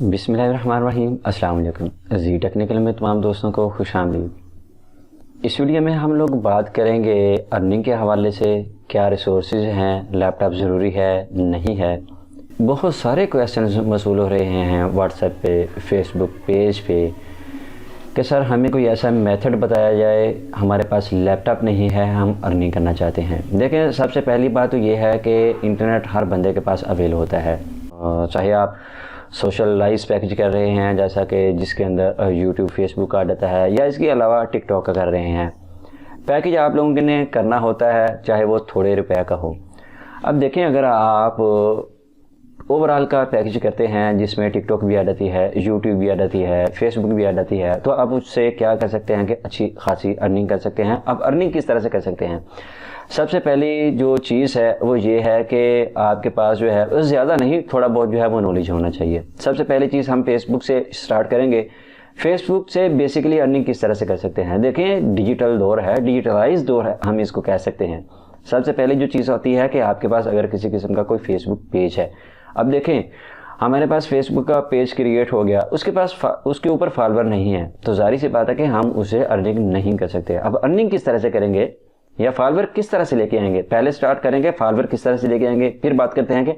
बिस्मिल्लाहिर्रहमानिर्रहीम। अस्सलाम वालेकुम। जी टेक्निकल में तमाम दोस्तों को खुशामदीद। इस वीडियो में हम लोग बात करेंगे अर्निंग के हवाले से, क्या रिसोर्सेज हैं, लैपटॉप ज़रूरी है नहीं है। बहुत सारे क्वेश्चन मसूल हो रहे हैं व्हाट्सएप पे, फेसबुक पेज पे कि सर हमें कोई ऐसा मेथड बताया जाए, हमारे पास लैपटॉप नहीं है, हम अर्निंग करना चाहते हैं। देखें, सबसे पहली बात तो ये है कि इंटरनेट हर बंदे के पास अवेल होता है। चाहे आप सोशल लाइफ पैकेज कर रहे हैं, जैसा कि जिसके अंदर यूट्यूब फेसबुक का डाटा है, या इसके अलावा टिकटॉक का कर रहे हैं, पैकेज आप लोगों ने करना होता है, चाहे वो थोड़े रुपए का हो। अब देखें, अगर आप ओवरऑल का पैकेज करते हैं जिसमें टिकटॉक भी आ जाती है, यूट्यूब भी आ जाती है, फेसबुक भी आ जाती है, तो आप उससे क्या कर सकते हैं कि अच्छी खासी अर्निंग कर सकते हैं। अब अर्निंग किस तरह से कर सकते हैं? सबसे पहली जो चीज़ है वो ये है कि आपके पास जो है ज़्यादा नहीं, थोड़ा बहुत जो है वो नॉलेज होना चाहिए। सबसे पहली चीज़ हम फेसबुक से स्टार्ट करेंगे। फेसबुक से बेसिकली अर्निंग किस तरह से कर सकते हैं? देखें, डिजिटल दौर है, डिजिटलाइज दौर है, हम इसको कह सकते हैं। सबसे पहले जो चीज़ होती है कि आपके पास अगर किसी किस्म का कोई फेसबुक पेज है, अब देखें हमारे पास फेसबुक का पेज क्रिएट हो गया, उसके ऊपर फॉलोअर नहीं है, तो जाहिर सी बात है कि हम उसे अर्निंग नहीं कर सकते। अब अर्निंग किस तरह से करेंगे या फॉलोअर किस तरह से लेके आएंगे? पहले स्टार्ट करेंगे फॉलोअर किस तरह से लेके आएंगे, फिर बात करते हैं कि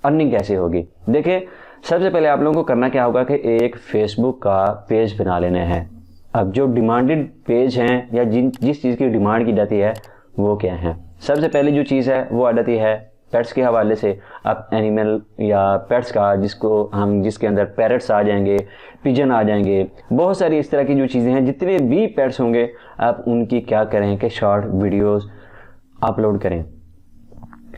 अर्निंग कैसे होगी। देखिए, सबसे पहले आप लोगों को करना क्या होगा कि एक फेसबुक का पेज बना लेना है। अब जो डिमांडेड पेज हैं या जिस चीज़ की डिमांड की जाती है वो क्या है? सबसे पहली जो चीज़ है वो आ जाती है पेट्स के हवाले से। आप एनिमल या पेट्स का जिसके अंदर पैरट्स आ जाएंगे, पिजन आ जाएंगे, बहुत सारी इस तरह की जो चीज़ें हैं, जितने भी पेट्स होंगे आप उनकी क्या करें कि शॉर्ट वीडियोस अपलोड करें।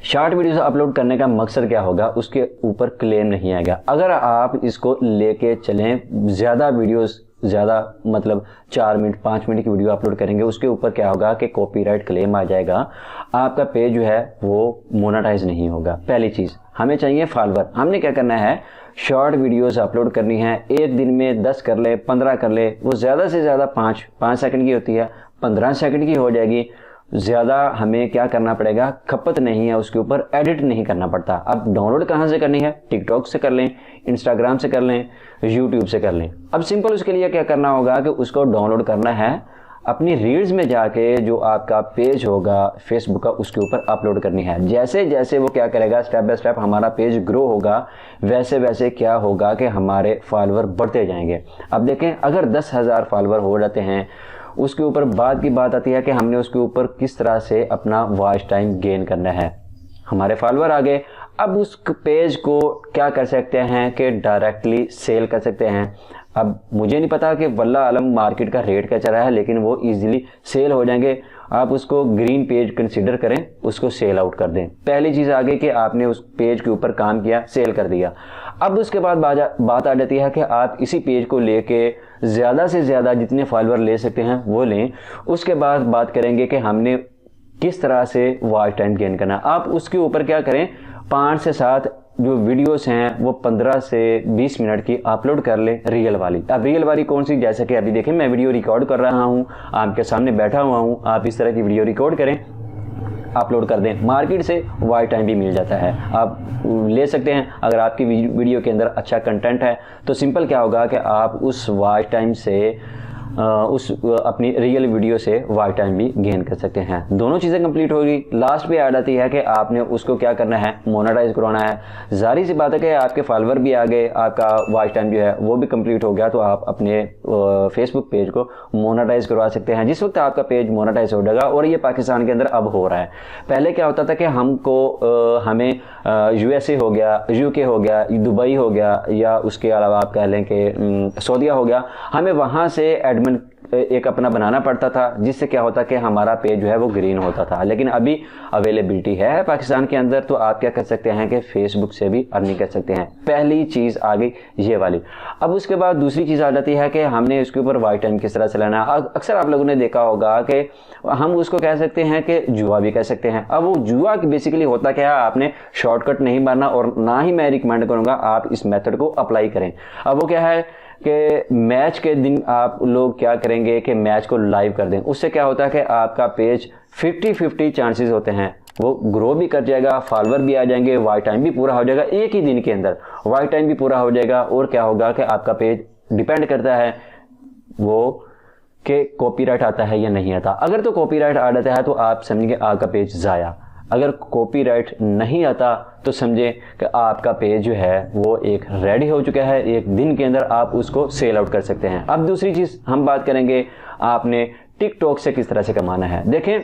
शॉर्ट वीडियोस अपलोड करने का मकसद क्या होगा? उसके ऊपर क्लेम नहीं आएगा। अगर आप इसको लेके चलें, ज़्यादा मतलब 4 मिनट 5 मिनट की वीडियो अपलोड करेंगे, उसके ऊपर क्या होगा कि कॉपीराइट क्लेम आ जाएगा, आपका पेज जो है वो मोनेटाइज नहीं होगा। पहली चीज़ हमें चाहिए फॉलोअर। हमने क्या करना है, शॉर्ट वीडियोस अपलोड करनी है। एक दिन में 10 कर ले, 15 कर ले, वो ज़्यादा से ज़्यादा 5 सेकंड की होती है, 15 सेकंड की हो जाएगी। ज़्यादा हमें क्या करना पड़ेगा, खपत नहीं है, उसके ऊपर एडिट नहीं करना पड़ता। अब डाउनलोड कहाँ से करनी है? टिकटॉक से कर लें, इंस्टाग्राम से कर लें, यूट्यूब से कर लें। अब सिंपल उसके लिए क्या करना होगा कि उसको डाउनलोड करना है, अपनी रील्स में जाके जो आपका पेज होगा फेसबुक का, उसके ऊपर अपलोड करनी है। जैसे जैसे वो क्या करेगा, स्टेप बाय स्टेप हमारा पेज ग्रो होगा, वैसे वैसे क्या होगा कि हमारे फॉलोअर बढ़ते जाएंगे। अब देखें, अगर 10,000 फॉलोअर हो जाते हैं, उसके ऊपर बाद की बात आती है कि हमने उसके ऊपर किस तरह से अपना वॉच टाइम गेन करना है। हमारे फॉलोअर आ गए, अब उस पेज को क्या कर सकते हैं कि डायरेक्टली सेल कर सकते हैं। अब मुझे नहीं पता कि वल्लाह आलम मार्केट का रेट क्या चल रहा है, लेकिन वो इजीली सेल हो जाएंगे। आप उसको ग्रीन पेज कंसीडर करें, उसको सेल आउट कर दें। पहली चीज़ आ गई कि आपने उस पेज के ऊपर काम किया, सेल कर दिया। अब उसके बाद बात आ जाती है कि आप इसी पेज को लेके ज़्यादा से ज़्यादा जितने फॉलोअर ले सकते हैं वो लें। उसके बाद बात करेंगे कि हमने किस तरह से वॉच टाइम गेन करना। आप उसके ऊपर क्या करें, 5 से 7 जो वीडियोस हैं वो 15 से 20 मिनट की अपलोड कर ले, रियल वाली। अब रियल वाली कौन सी? जैसे कि अभी देखें, मैं वीडियो रिकॉर्ड कर रहा हूं, आपके सामने बैठा हुआ हूं, आप इस तरह की वीडियो रिकॉर्ड करें, अपलोड कर दें। मार्केट से वॉच टाइम भी मिल जाता है, आप ले सकते हैं। अगर आपकी वीडियो के अंदर अच्छा कंटेंट है तो सिंपल क्या होगा कि आप उस वॉच टाइम से अपनी रियल वीडियो से वॉच टाइम भी गेन कर सकते हैं। दोनों चीज़ें कंप्लीट होगी। लास्ट पे आ जाती है कि आपने उसको क्या करना है, मोनेटाइज करवाना है। जाहिर सी बात है कि आपके फॉलोअर भी आ गए, आपका वॉच टाइम जो है वो भी कंप्लीट हो गया, तो आप अपने फेसबुक पेज को मोनेटाइज करवा सकते हैं। जिस वक्त आपका पेज मोनेटाइज हो जाएगा, और ये पाकिस्तान के अंदर अब हो रहा है। पहले क्या होता था कि हमें USA हो गया, UK हो गया, दुबई हो गया, या उसके अलावा आप कह लें कि सऊदीया हो गया, हमें वहाँ से एडमिन एक अपना बनाना पड़ता था, जिससे क्या होता कि हमारा पेज जो है वो ग्रीन होता था। लेकिन अभी अवेलेबिलिटी है पाकिस्तान के अंदर, तो आप क्या कर सकते हैं कि फेसबुक से भी अर्निंग कर सकते हैं। पहली चीज़ आ गई ये वाली। अब उसके बाद दूसरी चीज़ आ जाती है कि हमने इसके ऊपर वॉच टाइम किस तरह चलाना है। अक्सर आप लोगों ने देखा होगा कि हम उसको कह सकते हैं कि जुआ भी कह सकते हैं। अब वो जुआ बेसिकली होता क्या है, आपने शॉर्टकट नहीं मारना, और ना ही मैं रिकमेंड करूँगा आप इस मेथड को अप्लाई करें। अब वो क्या है, कि मैच के दिन आप लोग क्या करेंगे कि मैच को लाइव कर दें। उससे क्या होता है कि आपका पेज 50-50 चांसेस होते हैं, वो ग्रो भी कर जाएगा, फॉलोअर भी आ जाएंगे, वॉच टाइम भी पूरा हो जाएगा, एक ही दिन के अंदर वॉच टाइम भी पूरा हो जाएगा। और क्या होगा कि आपका पेज डिपेंड करता है वो कि कॉपीराइट आता है या नहीं आता। अगर तो कॉपीराइट आ जाता है तो आप समझेंगे आपका पेज ज़ाया, अगर कॉपीराइट नहीं आता तो समझे कि आपका पेज जो है वो एक रेडी हो चुका है, एक दिन के अंदर आप उसको सेल आउट कर सकते हैं। अब दूसरी चीज़ हम बात करेंगे, आपने टिकटॉक से किस तरह से कमाना है। देखें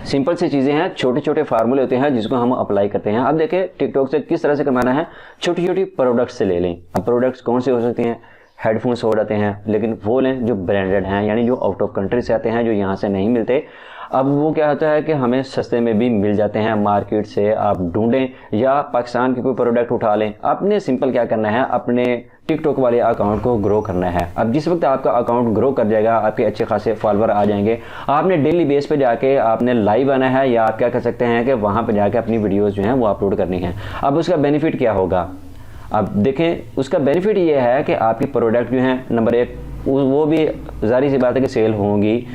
सिंपल सी चीज़ें हैं, छोटे छोटे फार्मूले होते हैं जिसको हम अप्लाई करते हैं। अब देखें टिकटॉक से किस तरह से कमाना है, छोटी छोटी प्रोडक्ट्स से ले लें। अब प्रोडक्ट्स कौन से हो सकते हैं, हेडफोन्स हो जाते हैं, लेकिन वो लें जो ब्रांडेड हैं, यानी जो आउट ऑफ कंट्री से आते हैं, जो यहाँ से नहीं मिलते। अब वो क्या होता है कि हमें सस्ते में भी मिल जाते हैं, मार्केट से आप ढूंढें या पाकिस्तान के कोई प्रोडक्ट उठा लें। आपने सिंपल क्या करना है, अपने टिकटॉक वाले अकाउंट को ग्रो करना है। अब जिस वक्त आपका अकाउंट ग्रो कर जाएगा, आपके अच्छे खासे फॉलोअर आ जाएंगे, आपने डेली बेस पे जाके आपने लाइव आना है, या आप क्या कर सकते हैं कि वहाँ पे जाके अपनी वीडियोज़ जो हैं वो अपलोड करनी है। अब उसका बेनिफिट क्या होगा, अब देखें उसका बेनिफिट ये है कि आपकी प्रोडक्ट जो हैं नंबर एक वो भी ज़ाहिर सी बात है कि सेल होंगी।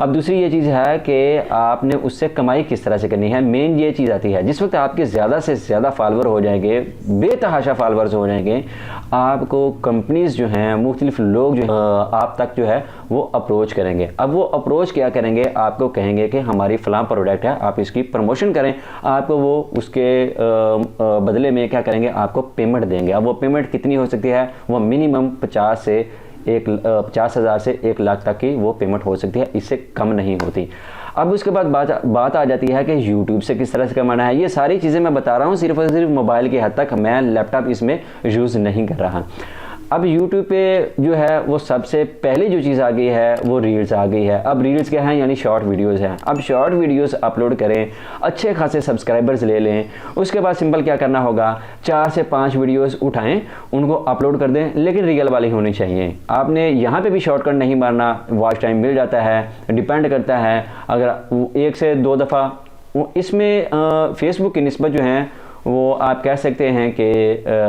अब दूसरी ये चीज़ है कि आपने उससे कमाई किस तरह से करनी है। मेन ये चीज़ आती है जिस वक्त आपके ज़्यादा से ज़्यादा फॉलोअर हो जाएंगे, बेतहाशा फॉलोअर्स हो जाएंगे, आपको कंपनीज़ जो हैं, मुख्तलिफ लोग जो आप तक जो है वो अप्रोच करेंगे। अब वो अप्रोच क्या करेंगे, आपको कहेंगे कि हमारी फ़लाँ प्रोडक्ट है, आप इसकी प्रमोशन करें। आपको वो उसके बदले में क्या करेंगे, आपको पेमेंट देंगे। अब वो पेमेंट कितनी हो सकती है, वो मिनिमम 50,000 से 1 लाख तक की वो पेमेंट हो सकती है, इससे कम नहीं होती। अब उसके बाद बात आ जाती है कि YouTube से किस तरह से कमाना है। ये सारी चीज़ें मैं बता रहा हूँ सिर्फ और सिर्फ मोबाइल की हद तक, मैं लैपटॉप इसमें यूज़ नहीं कर रहा। अब YouTube पे जो है वो सबसे पहले जो चीज़ आ गई है वो रील्स आ गई है। अब रील्स क्या है, यानी शॉर्ट वीडियोस हैं। अब शॉर्ट वीडियोस अपलोड करें, अच्छे खासे सब्सक्राइबर्स ले लें। उसके बाद सिंपल क्या करना होगा, 4 से 5 वीडियोस उठाएं, उनको अपलोड कर दें, लेकिन रियल वाली होनी चाहिए। आपने यहाँ पे भी शॉर्टकट नहीं मारना, वॉच टाइम मिल जाता है, डिपेंड करता है। अगर 1 से 2 दफ़ा इसमें फेसबुक की निस्बत जो है वो आप कह सकते हैं कि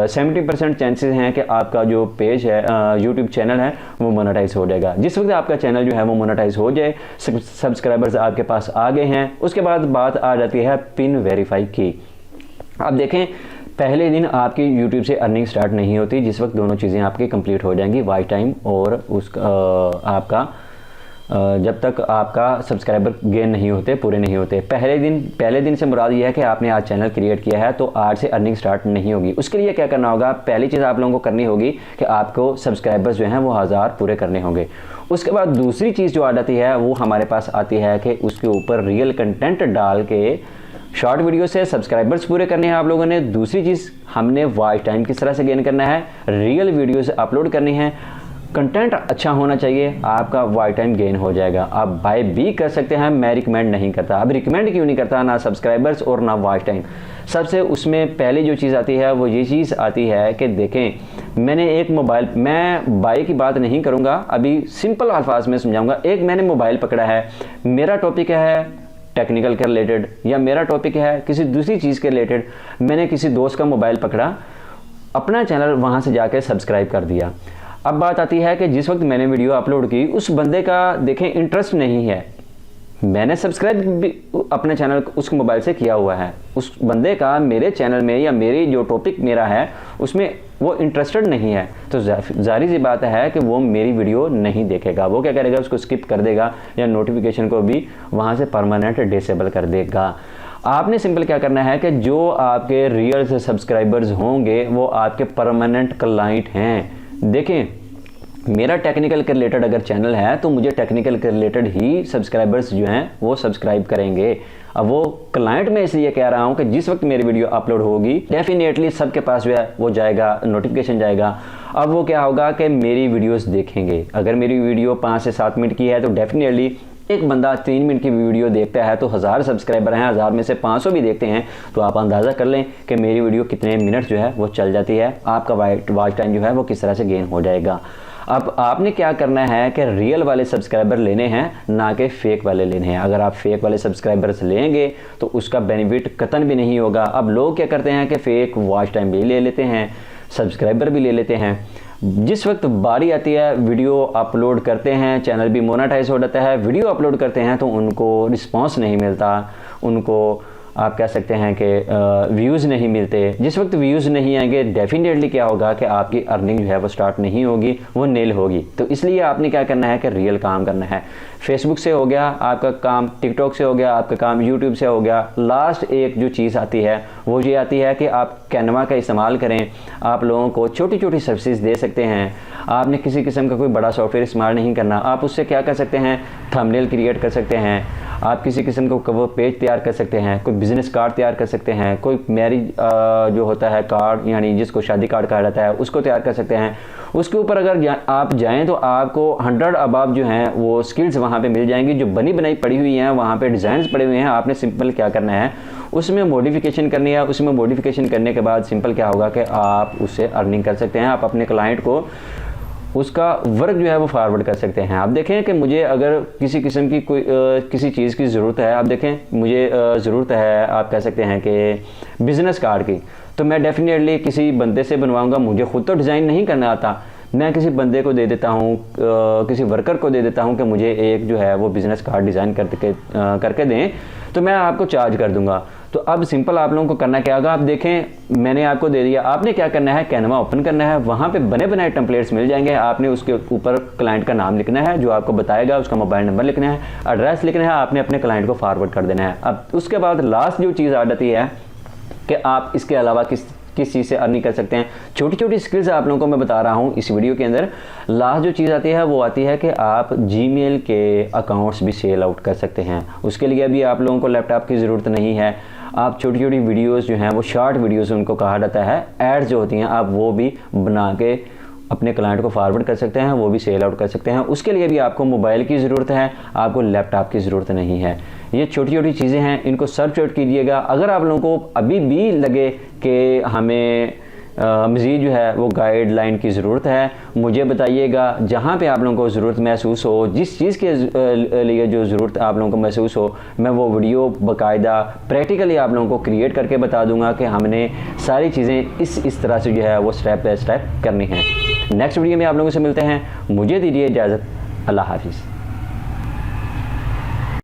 70% चांसेस हैं कि आपका जो पेज है, यूट्यूब चैनल है, वो मोनेटाइज हो जाएगा। जिस वक्त आपका चैनल जो है वो मोनेटाइज हो जाए, सब्सक्राइबर्स आपके पास आ गए हैं, उसके बाद बात आ जाती है पिन वेरीफाई की। अब देखें पहले दिन आपकी यूट्यूब से अर्निंग स्टार्ट नहीं होती, जिस वक्त दोनों चीज़ें आपकी कंप्लीट हो जाएंगी, वॉच टाइम और उसका आपका जब तक आपका सब्सक्राइबर गेन नहीं होते, पूरे नहीं होते। पहले दिन से मुराद ये है कि आपने आज चैनल क्रिएट किया है तो आज से अर्निंग स्टार्ट नहीं होगी। उसके लिए क्या करना होगा, पहली चीज़ आप लोगों को करनी होगी कि आपको सब्सक्राइबर्स जो हैं वो 1000 पूरे करने होंगे। उसके बाद दूसरी चीज़ जो आ जाती है वो हमारे पास आती है कि उसके ऊपर रियल कंटेंट डाल के शॉर्ट वीडियो से सब्सक्राइबर्स पूरे करने हैं आप लोगों ने। दूसरी चीज़ हमने वॉच टाइम किस तरह से गेन करना है, रियल वीडियोस अपलोड करनी है, कंटेंट अच्छा होना चाहिए, आपका वॉच टाइम गेन हो जाएगा। आप बाय भी कर सकते हैं, मैं रिकमेंड नहीं करता। अब रिकमेंड क्यों नहीं करता, ना सब्सक्राइबर्स और ना वॉच टाइम। सबसे उसमें पहले जो चीज़ आती है वो ये चीज़ आती है कि देखें मैंने एक मोबाइल, मैं बाय की बात नहीं करूँगा, अभी सिंपल अल्फाज में समझाऊँगा। एक मैंने मोबाइल पकड़ा है, मेरा टॉपिक है टेक्निकल के रिलेटेड या मेरा टॉपिक है किसी दूसरी चीज़ के रिलेटेड, मैंने किसी दोस्त का मोबाइल पकड़ा, अपना चैनल वहाँ से जाकर सब्सक्राइब कर दिया। अब बात आती है कि जिस वक्त मैंने वीडियो अपलोड की उस बंदे का देखें इंटरेस्ट नहीं है, मैंने सब्सक्राइब भी अपने चैनल उस मोबाइल से किया हुआ है, उस बंदे का मेरे चैनल में या मेरी जो टॉपिक मेरा है उसमें वो इंटरेस्टेड नहीं है, तो जाहिर सी बात है कि वो मेरी वीडियो नहीं देखेगा। वो क्या करेगा, उसको स्किप कर देगा या नोटिफिकेशन को भी वहाँ से परमानेंट डिसेबल कर देगा। आपने सिंपल क्या करना है कि जो आपके रियल से सब्सक्राइबर्स होंगे वो आपके परमानेंट क्लाइंट हैं। देखें मेरा टेक्निकल के रिलेटेड अगर चैनल है तो मुझे टेक्निकल के रिलेटेड ही सब्सक्राइबर्स जो हैं वो सब्सक्राइब करेंगे। अब वो क्लाइंट में इसलिए कह रहा हूँ कि जिस वक्त मेरी वीडियो अपलोड होगी डेफिनेटली सबके पास जो है वो जाएगा, नोटिफिकेशन जाएगा। अब वो क्या होगा कि मेरी वीडियोस देखेंगे। अगर मेरी वीडियो 5 से 7 मिनट की है तो डेफिनेटली एक बंदा 3 मिनट की वीडियो देखता है तो 1000 सब्सक्राइबर हैं, 1000 में से 500 भी देखते हैं, तो आप अंदाज़ा कर लें कि मेरी वीडियो कितने मिनट जो है वो चल जाती है, आपका वॉच टाइम जो है वो किस तरह से गेन हो जाएगा। अब आपने क्या करना है कि रियल वाले सब्सक्राइबर लेने हैं, ना कि फेक वाले लेने हैं। अगर आप फेक वाले सब्सक्राइबर्स लेंगे तो उसका बेनिफिट कतन भी नहीं होगा। अब लोग क्या करते हैं कि फेक वॉच टाइम भी ले लेते हैं, सब्सक्राइबर भी ले लेते हैं। जिस वक्त बारी आती है वीडियो अपलोड करते हैं, चैनल भी मोनेटाइज हो जाता है, वीडियो अपलोड करते हैं तो उनको रिस्पांस नहीं मिलता, उनको आप कह सकते हैं कि व्यूज़ नहीं मिलते। जिस वक्त व्यूज़ नहीं आएंगे डेफिनेटली क्या होगा कि आपकी अर्निंग जो है वो स्टार्ट नहीं होगी, वो नील होगी। तो इसलिए आपने क्या करना है कि रियल काम करना है। फेसबुक से हो गया आपका काम, टिकटॉक से हो गया आपका काम, यूट्यूब से हो गया। लास्ट एक जो चीज़ आती है वो ये आती है कि आप कैनवा का इस्तेमाल करें। आप लोगों को छोटी छोटी सर्विसेज दे सकते हैं। आपने किसी किस्म का कोई बड़ा सॉफ्टवेयर इस्तेमाल नहीं करना। आप उससे क्या कर सकते हैं, थंबनेल क्रिएट कर सकते हैं, आप किसी किस्म का कवर पेज तैयार कर सकते हैं, कोई बिजनेस कार्ड तैयार कर सकते हैं, कोई मैरिज जो होता है कार्ड, यानी जिसको शादी कार्ड कहा जाता है, उसको तैयार कर सकते हैं। उसके ऊपर अगर आप जाएं तो आपको 100 अबाब जो हैं वो स्किल्स वहाँ पे मिल जाएंगी, जो बनी बनाई पड़ी हुई हैं, वहाँ पे डिज़ाइंस पड़े हुए हैं। आपने सिंपल क्या करना है, उसमें मॉडिफिकेशन करनी है। उसमें मॉडिफिकेशन करने के बाद सिंपल क्या होगा कि आप उससे अर्निंग कर सकते हैं। आप अपने क्लाइंट को उसका वर्क जो है वो फॉरवर्ड कर सकते हैं। आप देखें कि मुझे अगर किसी किस्म की कोई किसी चीज़ की ज़रूरत है, आप देखें मुझे ज़रूरत है, आप कह सकते हैं कि बिज़नेस कार्ड की, तो मैं डेफिनेटली किसी बंदे से बनवाऊंगा। मुझे खुद तो डिज़ाइन नहीं करना आता, मैं किसी बंदे को दे देता हूँ, किसी वर्कर को दे देता हूँ कि मुझे एक जो है वो बिज़नेस कार्ड डिज़ाइन करके दें, तो मैं आपको चार्ज कर दूंगा। तो अब सिंपल आप लोगों को करना क्या होगा, आप देखें मैंने आपको दे दिया। आपने क्या करना है, कैनवा ओपन करना है, वहाँ पे बने बनाए टेम्पलेट्स मिल जाएंगे। आपने उसके ऊपर क्लाइंट का नाम लिखना है जो आपको बताएगा, उसका मोबाइल नंबर लिखना है, एड्रेस लिखना है, आपने अपने क्लाइंट को फॉरवर्ड कर देना है। अब उसके बाद लास्ट जो चीज़ आ जाती है कि आप इसके अलावा किस चीज़ से अर्निंग कर सकते हैं। छोटी छोटी स्किल्स आप लोगों को मैं बता रहा हूं इस वीडियो के अंदर। लास्ट जो चीज़ आती है वो आती है कि आप जीमेल के अकाउंट्स भी सेल आउट कर सकते हैं। उसके लिए अभी आप लोगों को लैपटॉप की ज़रूरत नहीं है। आप छोटी छोटी वीडियोज़ जो हैं वो शॉर्ट वीडियोज़ उनको कहा जाता है, एड्स जो होती हैं, आप वो भी बना के अपने क्लाइंट को फॉरवर्ड कर सकते हैं, वो भी सेल आउट कर सकते हैं। उसके लिए भी आपको मोबाइल की ज़रूरत है, आपको लैपटॉप की ज़रूरत नहीं है। ये छोटी छोटी चीज़ें हैं, इनको सर्च आउट कीजिएगा। अगर आप लोगों को अभी भी लगे कि हमें मज़ीद जो है वो गाइडलाइन की ज़रूरत है, मुझे बताइएगा। जहाँ पे आप लोगों को ज़रूरत महसूस हो, जिस चीज़ के लिए जो ज़रूरत आप लोगों को महसूस हो, मैं वो वीडियो बाकायदा प्रैक्टिकली आप लोगों को क्रिएट करके बता दूंगा कि हमने सारी चीज़ें इस तरह से जो है वो स्टेप बाय स्टेप करनी है। नेक्स्ट वीडियो में आप लोगों से मिलते हैं। मुझे दीजिए इजाज़त। अल्लाह हाफिज़।